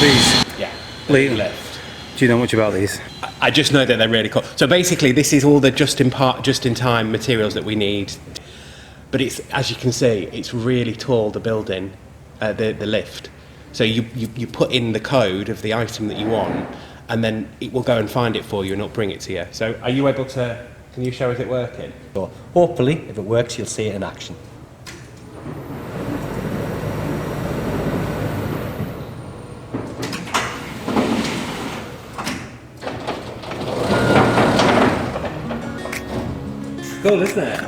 These? Yeah. Lift. Do you know much about these? I just know that they're really cool. So basically, this is all the just-in-time materials that we need. But it's, as you can see, it's really tall, the building, the lift. So you put in the code of the item that you want, and then it will go and find it for you and it'll bring it to you. So are you able to, can you show us it working? So hopefully, if it works, you'll see it in action. Cool, isn't it?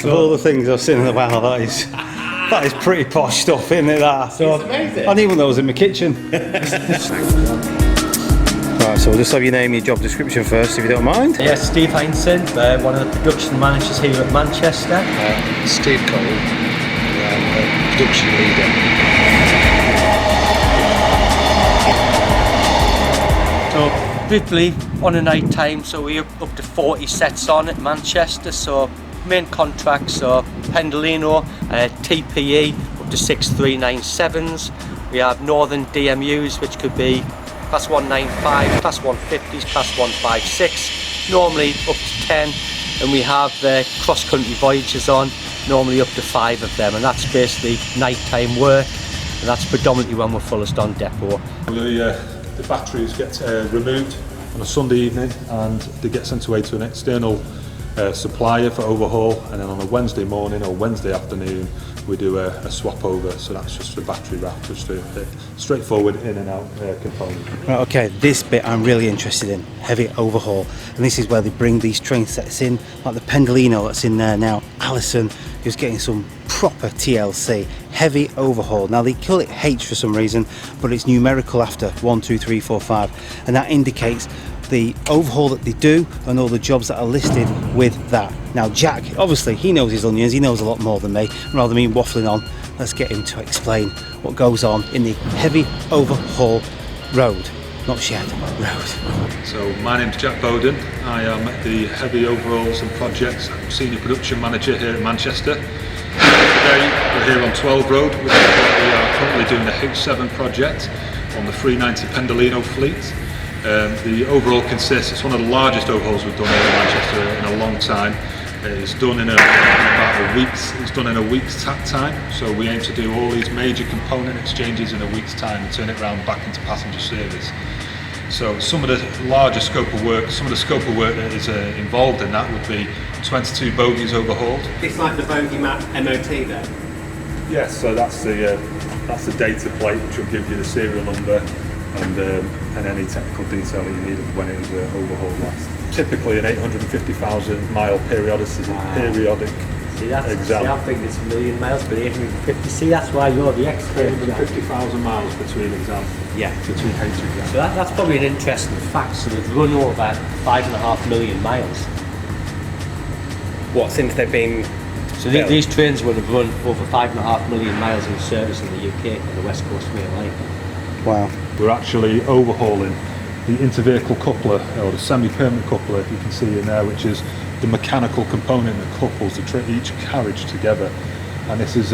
Of all the things I've seen in the wow, that is pretty posh stuff, isn't it? That. So, it's amazing. I didn't even know it was in my kitchen. Right, so we'll just have your name, your job description first, if you don't mind. Yes, Steve Heinsohn, one of the production managers here at Manchester. Steve Cole, production leader. So briefly, on a night time, so we're up to 40 sets on at Manchester. So main contracts are Pendolino, TPE up to 6397s. We have Northern DMUs, which could be Class 195, Class 150s, Class 156, normally up to 10. And we have cross-country voyages on, normally up to 5 of them. And that's basically nighttime work. And that's predominantly when we're fullest on depot. The batteries get removed on a Sunday evening and they get sent away to an external supplier for overhaul, and then on a Wednesday morning or Wednesday afternoon we do a swap over. So that's just the battery wrap, just a straightforward in and out component. Right, okay, this bit I'm really interested in, heavy overhaul, and this is where they bring these train sets in, like the Pendolino that's in there now. Allison, who's getting some proper TLC, heavy overhaul. Now they call it H for some reason, but it's numerical after 1, 2, 3, 4, 5, and that indicates the overhaul that they do and all the jobs that are listed with that. Now Jack, obviously he knows his onions, he knows a lot more than me. Rather than me waffling on, let's get him to explain what goes on in the heavy overhaul road, not shed, road. So my name's Jack Bowden, I am the heavy overhauls and projects senior production manager here at Manchester. Today we're here on 12 Road, we are currently doing the H7 project on the 390 Pendolino fleet. The overhaul consists, it's one of the largest overhauls we've done here in Manchester in a long time. It's done in a week's time, so we aim to do all these major component exchanges in a week's time and turn it around back into passenger service. So some of the larger scope of work, that is involved in that would be 22 bogies overhauled. It's like the Bogey map MOT then? Yes, so that's the data plate which will give you the serial number and any technical detail that you need of when it was overhauled last. Typically an 850,000 mile periodic exam. See, I think it's a million miles, but 850. See, that's why you're the expert. 850,000 miles between exams. Yeah. Between H exams. So that's probably an interesting fact. So they've run over 5.5 million miles. What, since they've been... So these trains would have run over 5.5 million miles in service in the UK on the West Coast Main Line. Wow. We're actually overhauling the inter-vehicle coupler, or the semi-permanent coupler, if you can see in there, which is the mechanical component that couples each carriage together. And this is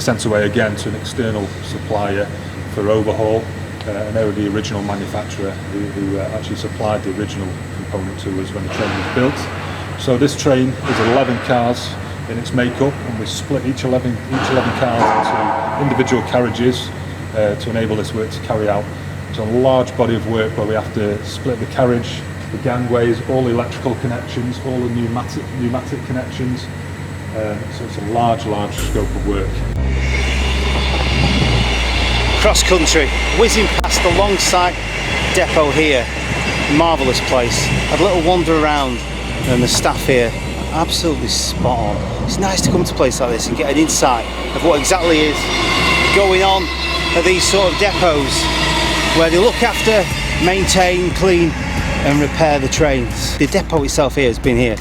sent away again to an external supplier for overhaul, and they were the original manufacturer who actually supplied the original component to us when the train was built. So this train is 11 cars in its makeup, and we split each 11 cars into individual carriages to enable this work to carry out. It's a large body of work where we have to split the carriage, the gangways, all the electrical connections, all the pneumatic connections. So it's a large scope of work. Cross country, whizzing past the Longsight depot here. Marvellous place. Had a little wander around and the staff here, absolutely spot on. It's nice to come to a place like this and get an insight of what exactly is going on at these sort of depots, where they look after, maintain, clean and repair the trains. The depot itself here has been here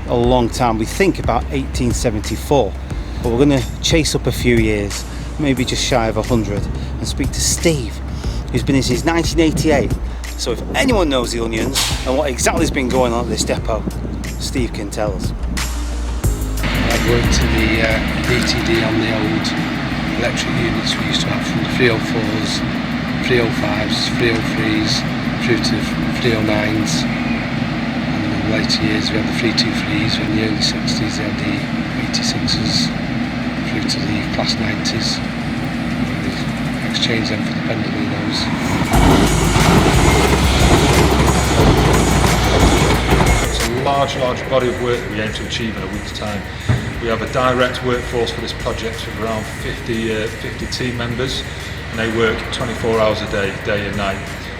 a long time. We think about 1874, but we're going to chase up a few years, maybe just shy of 100, and speak to Steve, who's been here since 1988. So if anyone knows the onions and what exactly has been going on at this depot, Steve can tell us. I've worked in the BTD on the old electric units we used to have from the 304s, 305s, 303s, through to 309s. And in the later years we had the 323s. In the early 60s they had the 86s through to the class 90s. And they exchanged them for the Pendolinos. It's a large body of work that we aim to achieve in a week's time. We have a direct workforce for this project of around 50 team members, and they work 24 hours a day and night.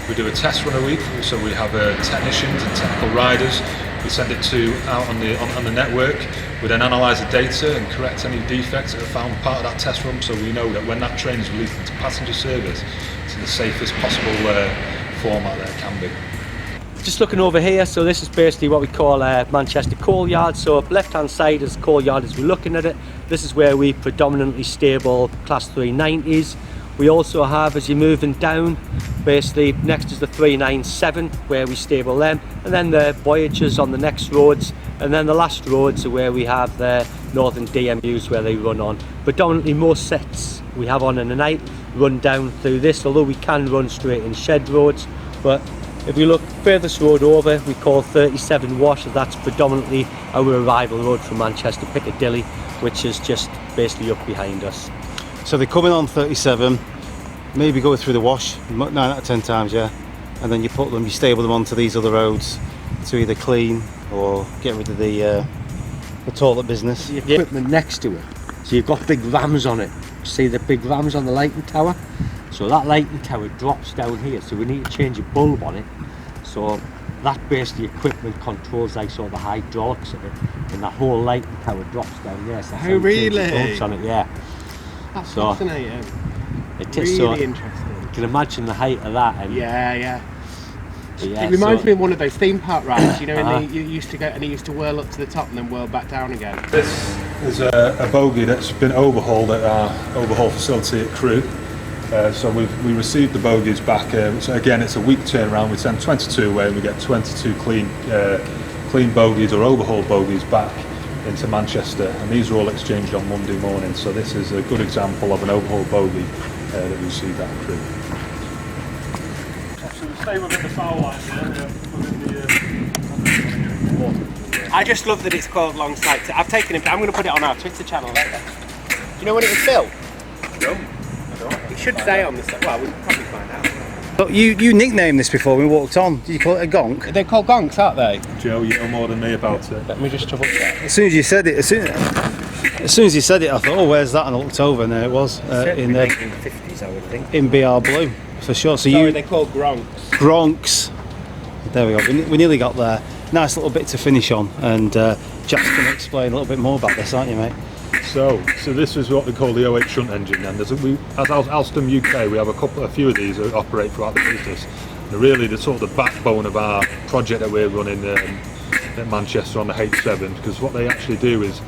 We do a test run a week, so we have technicians and technical riders. We send it out on the network. We then analyse the data and correct any defects that are found part of that test run, so we know that when that train is released into passenger service, it's in the safest possible format that it can be. Just looking over here, so this is basically what we call Manchester coal yard. So left hand side is coal yard as we're looking at it. This is where we predominantly stable class 390s. We also have, as you're moving down, basically next is the 397 where we stable them, and then the Voyagers on the next roads, and then the last roads are where we have the Northern DMUs where they run on. Predominantly most sets we have on in the night run down through this, although we can run straight in shed roads. But if we look furthest road over, we call 37 Wash, that's predominantly our arrival road from Manchester Piccadilly, which is just basically up behind us. So they're coming on 37, maybe go through the Wash 9 out of 10 times, yeah, and then you stable them onto these other roads to either clean or get rid of the toilet business. The equipment next to it, so you've got big rams on it. See the big rams on the lighting tower? So that lighting tower drops down here, so we need to change a bulb on it. So that basically equipment controls like sort of the hydraulics of it, and that whole lighting tower drops down there. So that's how we change the bulbs on it, yeah. That's so fascinating. It is Really interesting. You can imagine the height of that. And yeah. yeah, It reminds me of one of those theme park rides, you know, and you used to go and it used to whirl up to the top and then whirl back down again. This is a bogey that's been overhauled at our overhaul facility at Crewe. So we received the bogies back. So again, it's a week turnaround. We send 22 away and we get 22 clean bogies or overhauled bogies back into Manchester, and these are all exchanged on Monday morning. So this is a good example of an overhauled bogey that we received at Crewe. So we stay within the foul line there. I just love that it's called Longsight. I've taken it, I'm going to put it on our Twitter channel later. Do you know when it was built? No. It should say on the site. Well, we'll probably find out. But you nicknamed this before we walked on. Did you call it a gonk? They're called gonks, aren't they? Joe, you know more than me about it. Let me just double check. As soon as you said it, as soon as you said it, I thought, oh, where's that? And I looked over, and there it was in the 1950s, I would think. in BR Blue for sure. So Sorry, they're called gronks. Gronks. There we go. We nearly got there. Nice little bit to finish on, and Jack's going to explain a little bit more about this, aren't you, mate? So this is what we call the 08 shunt engine. And as Alstom UK, we have a few of these that operate throughout the business. They're really the sort of the backbone of our project that we're running at Manchester on the H7, because what they actually do is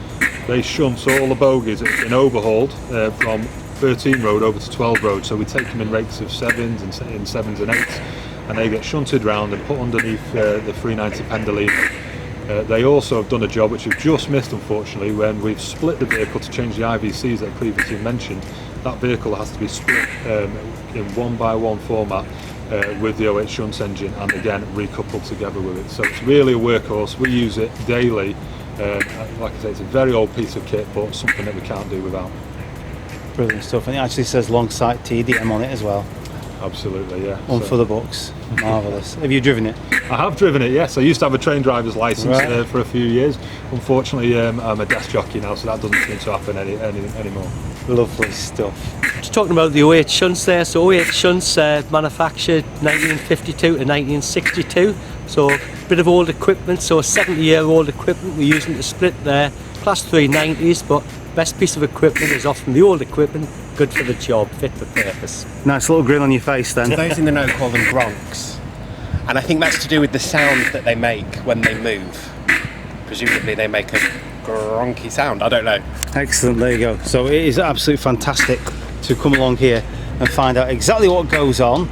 they shunt all the bogies that have been overhauled from 13 road over to 12 road. So we take them in rates of 7s and 8s, and they get shunted round and put underneath the 390 Pendolino. They also have done a job which we've just missed, unfortunately, when we've split the vehicle to change the IVCs that I previously mentioned. That vehicle has to be split in 1x1 format with the 08 shunt engine, and again recoupled together with it. So it's really a workhorse. We use it daily. Like I say, it's a very old piece of kit, but something that we can't do without. Brilliant stuff, and it actually says Longsight TDM on it as well. Absolutely, yeah. One for the books. Marvellous. Have you driven it? I have driven it, yes. I used to have a train driver's licence Right. for a few years. Unfortunately, I'm a desk jockey now, so that doesn't seem to happen anymore. Lovely stuff. Just talking about the 08 shunts there. So 08 shunts manufactured 1952 to 1962. So a bit of old equipment, so 70-year-old equipment we're using to split their class 390s, but best piece of equipment is often the old equipment, good for the job, fit for purpose. Nice little grin on your face then. Those in the know call them gronks. And I think that's to do with the sound that they make when they move. Presumably they make a gronky sound, I don't know. Excellent, there you go. So it is absolutely fantastic to come along here and find out exactly what goes on.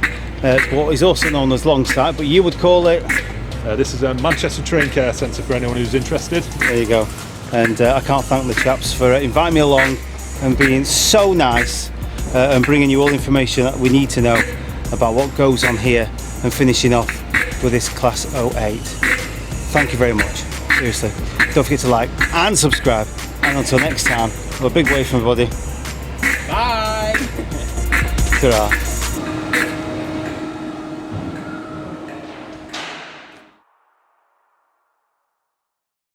What is also known as Longsight, but you would call it? This is a Manchester Train Care Centre for anyone who's interested. There you go. And I can't thank the chaps for inviting me along and being so nice and bringing you all the information that we need to know about what goes on here and finishing off with this Class 08. Thank you very much, seriously. Don't forget to like and subscribe, and until next time, have a big wave from everybody. Bye! Ta-ra.